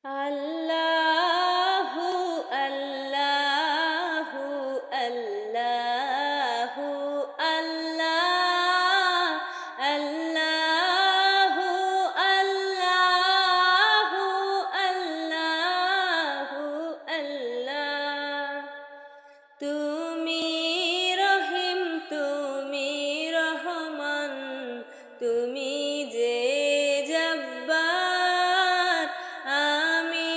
আল্লাহু আল্লাহু আল্লাহু আল্লাহ আল্লাহু আল্লাহু আল্লাহু আল্লাহ তুমি রহিম তুমি রহমান তুমি যে জব্বার আমি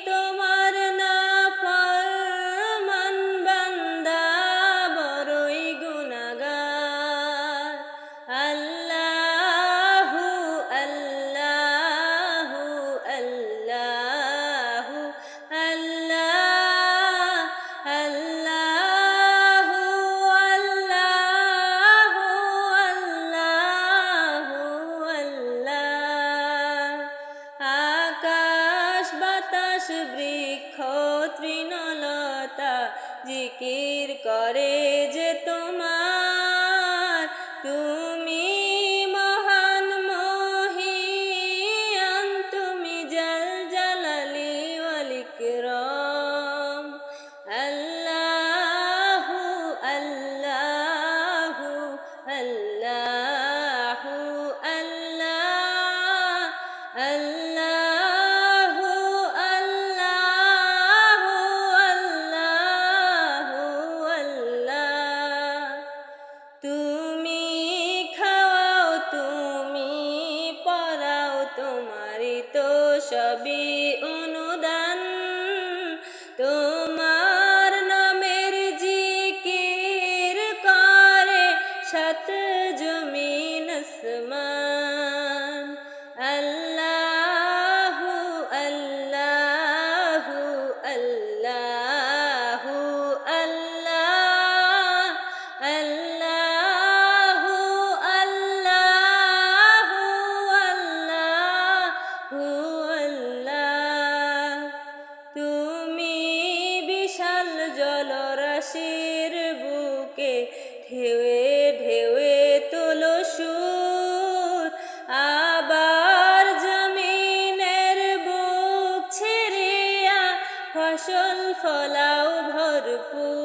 তোমার নাফরমান বান্দা বড়ই গুনাহগার আল্লাহু আল্লাহু আল্লাহু আল্লাহ আল্লাহু আল্লাহু আল্লাহু আল্লাহ আকাশ বাতাস বৃক্ষ তৃণলতা জিকির করে যে তোমার তুমি মহান মহিয়ান তুমি জাল জালালি ওয়াল ইকরাম আল্লাহু আল্লাহু আল্লাহু আল্লাহ আল্লাহু আল্লাহু আল্লাহু আল্লাহ তুমি খাওয়াও তুমি পড়াও তোমারই তো সবই অনুদান তোমার নামের জিকির করে সাত জমিন আসমান আল্লাহু আল্লাহু আল্লাহু আল্লাহ আল্লাহু আল্লাহু আল্লাহু আল্লাহ তুমি বিশাল জলরাশির বুকে ঢেউয়ে ঢেউয়ে তোলো সুর আবার জমিনের বুক ছেড়িয়া ফসল ফলাও ভরপুর